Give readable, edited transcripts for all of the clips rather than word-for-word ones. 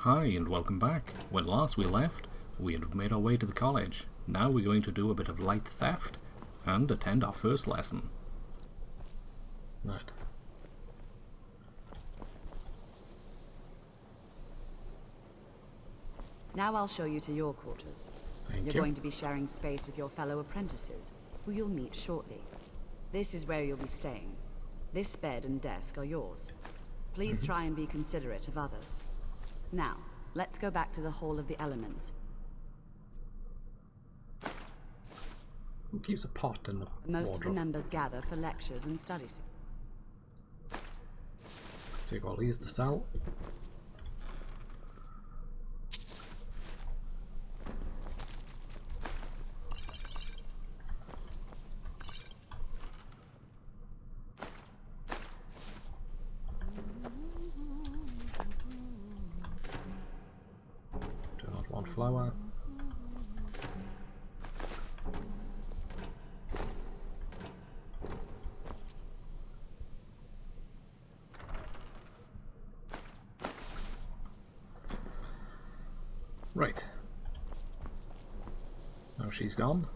Hi and welcome back. When last we left, we had made our way to the college. Now we're going to do a bit of light theft and attend our first lesson. Right. Now I'll show you to your quarters. You're going to be sharing space with your fellow apprentices, who you'll meet shortly. This is where you'll be staying. This bed and desk are yours. Please try and be considerate of others. Now, let's go back to the Hall of the Elements. Who keeps a pot in the Most wardrobe? of the members gather for lectures and studies. Take all these to sell. Do not want flour. Right. Now she's gone.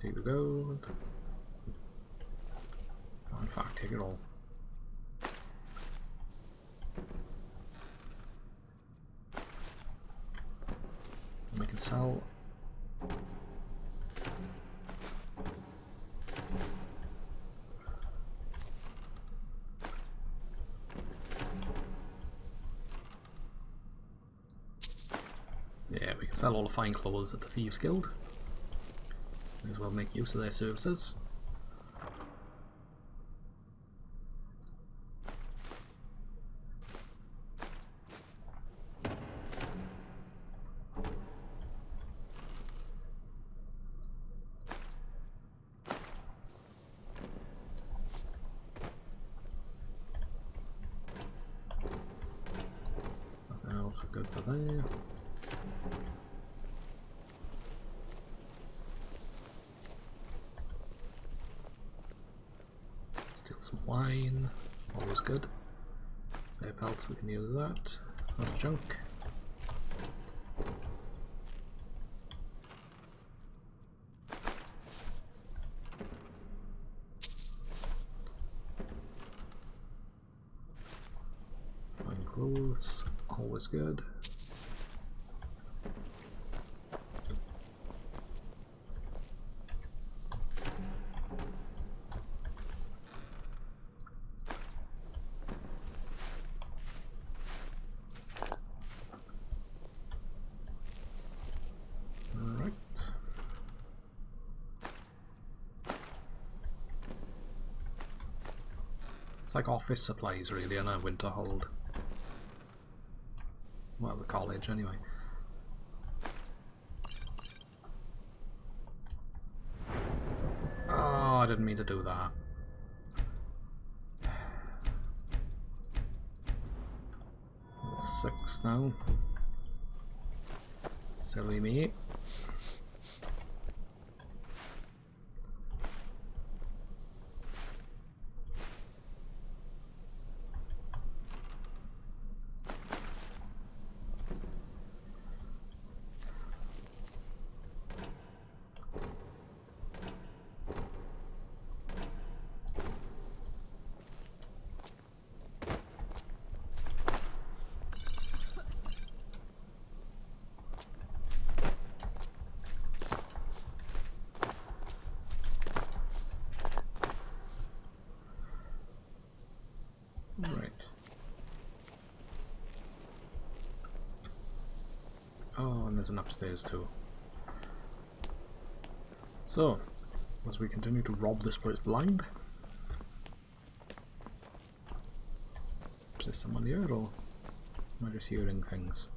Take the gold. Oh, in fact, take it all. And we can sell. Yeah, we can sell all the fine clothes at the Thieves Guild. May as well make use of their services. Nothing else good for there. Steal some wine, always good. Bear pelts, we can use that. That's junk. Fine clothes, always good. It's like office supplies really in a Winterhold. Well, the college anyway. Oh, I didn't mean to do that. Six now. Silly me. Right. Oh, and there's an upstairs too. So, as we continue to rob this place blind, is there someone here or am I just hearing things?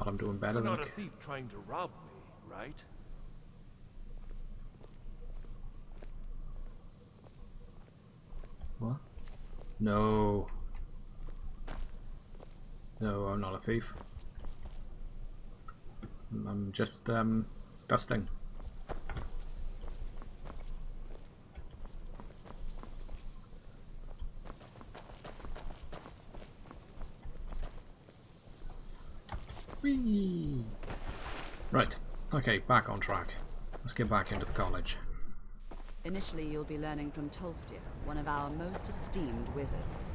I'm doing better You're than... not a thief trying to rob me, right? What? No. No, I'm not a thief. I'm just, dusting. Whee! Right. Okay, back on track. Let's get back into the college. Initially, you'll be learning from Tolfdir, one of our most esteemed wizards.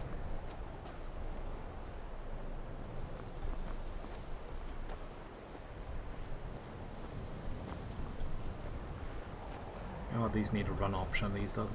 Oh, these need a run option, these don't.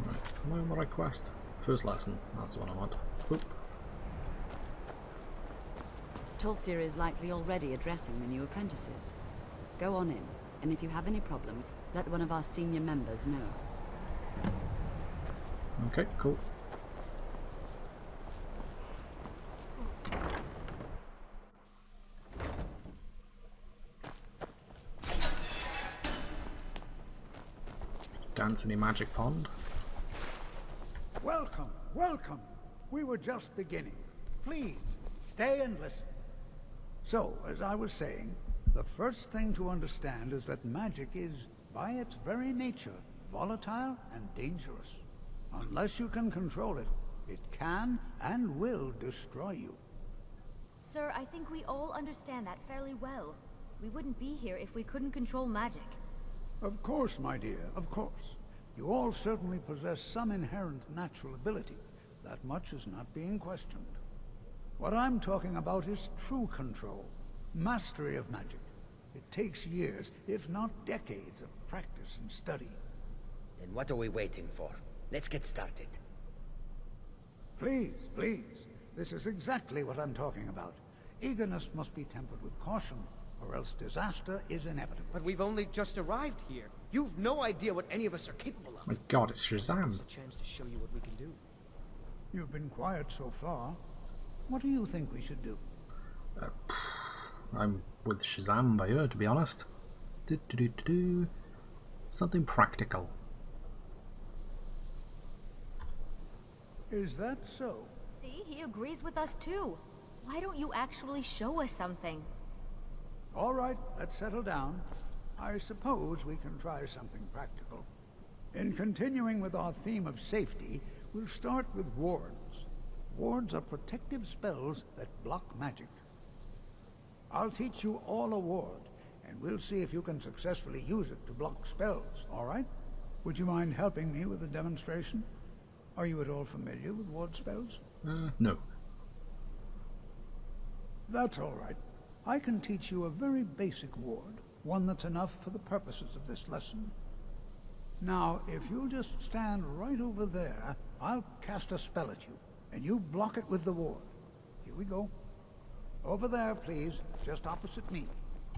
Right, am I on the right quest? First lesson, that's the one I want. Oop. Tolfdir is likely already addressing the new apprentices. Go on in, and if you have any problems, let one of our senior members know. Okay, cool. Dance in a magic pond. Welcome, welcome. We were just beginning. Please, stay and listen. So, as I was saying, the first thing to understand is that magic is, by its very nature, volatile and dangerous. Unless you can control it, it can and will destroy you. Sir, I think we all understand that fairly well. We wouldn't be here if we couldn't control magic. Of course, my dear, of course. You all certainly possess some inherent natural ability. That much is not being questioned. What I'm talking about is true control, mastery of magic. It takes years, if not decades, of practice and study. Then what are we waiting for? Let's get started. Please, please. This is exactly what I'm talking about. Eagerness must be tempered with caution, or else disaster is inevitable. But we've only just arrived here. You've no idea what any of us are capable of. My god, it's Shazam. It's a chance to show you what we can do. You've been quiet so far. What do you think we should do? I'm with Shazam by her, to be honest. Something practical. Is that so? See, he agrees with us too. Why don't you actually show us something? All right, let's settle down. I suppose we can try something practical. In continuing with our theme of safety, we'll start with wards. Wards are protective spells that block magic. I'll teach you all a ward, and we'll see if you can successfully use it to block spells, all right? Would you mind helping me with the demonstration? Are you at all familiar with ward spells? No. That's all right. I can teach you a very basic ward, one that's enough for the purposes of this lesson. Now, if you'll just stand right over there, I'll cast a spell at you, and you block it with the ward. Here we go. Over there, please, just opposite me.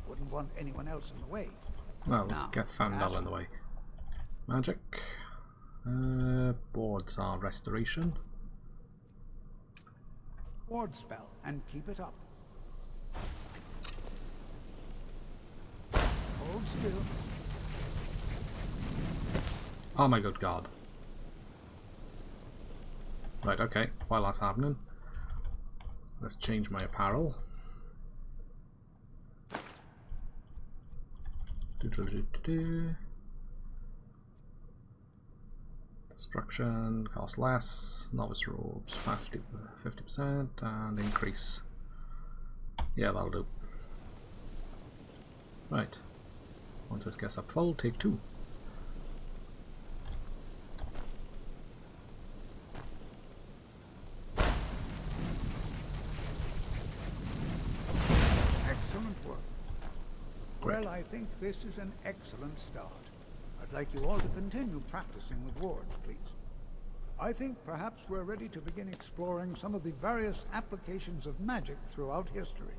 Wouldn't want anyone else in the way. Well, let's get Fandal in the way. Magic. Wards are restoration. Ward spell, and keep it up. Hold still. Oh my good god. Right, okay, while that's happening, let's change my apparel. Destruction, cost less, novice robes 50%, and increase. Yeah, that'll do. Right, once this gets up full, take 2. Excellent work. Well, I think this is an excellent start. I'd like you all to continue practicing with wards, please. I think perhaps we're ready to begin exploring some of the various applications of magic throughout history.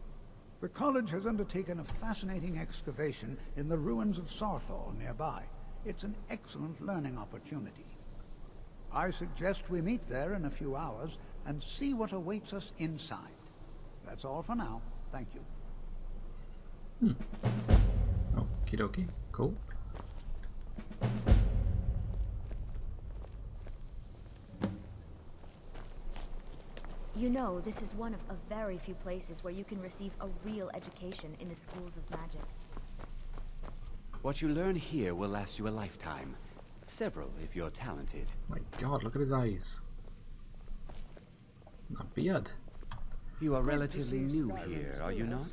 The college has undertaken a fascinating excavation in the ruins of Sarthal nearby. It's an excellent learning opportunity. I suggest we meet there in a few hours and see what awaits us inside. That's all for now. Thank you. Okie dokie. Cool. You know, this is one of a very few places where you can receive a real education in the schools of magic. What you learn here will last you a lifetime. Several, if you're talented. My god, look at his eyes. That beard. You are relatively new here, are you not?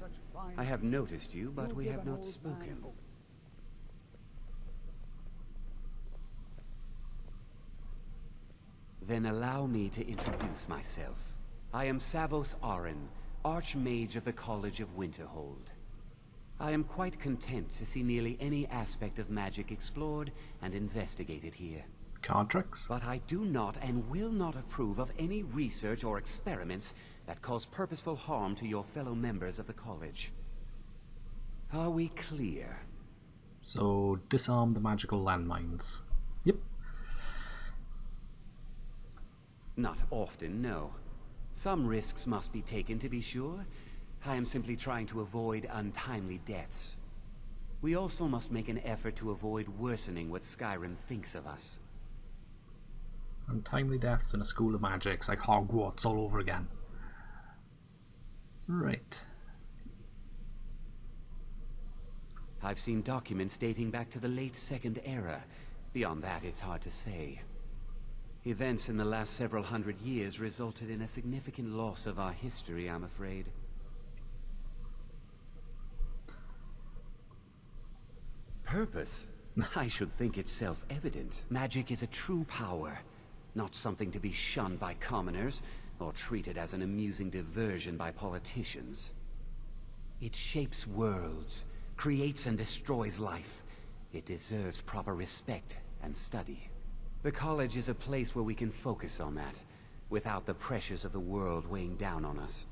I have noticed you, but we have not spoken. Then allow me to introduce myself. I am Savos Arin, Archmage of the College of Winterhold. I am quite content to see nearly any aspect of magic explored and investigated here. Card tricks? But I do not and will not approve of any research or experiments that cause purposeful harm to your fellow members of the college. Are we clear? So, disarm the magical landmines. Yep. Not often, no. Some risks must be taken to be sure. I am simply trying to avoid untimely deaths. We also must make an effort to avoid worsening what Skyrim thinks of us. Untimely deaths in a school of magic. It's like Hogwarts all over again. Right. I've seen documents dating back to the late Second Era. Beyond that, it's hard to say. Events in the last several hundred years resulted in a significant loss of our history, I'm afraid. Purpose? I should think it's self-evident. Magic is a true power, not something to be shunned by commoners, or treated as an amusing diversion by politicians. It shapes worlds, creates and destroys life. It deserves proper respect and study. The college is a place where we can focus on that, without the pressures of the world weighing down on us.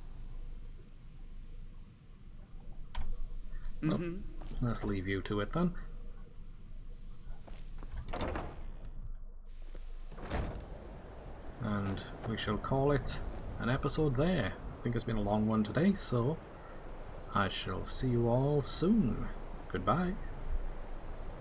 Well, let's leave you to it then. And we shall call it an episode there. I think it's been a long one today, so I shall see you all soon. Goodbye.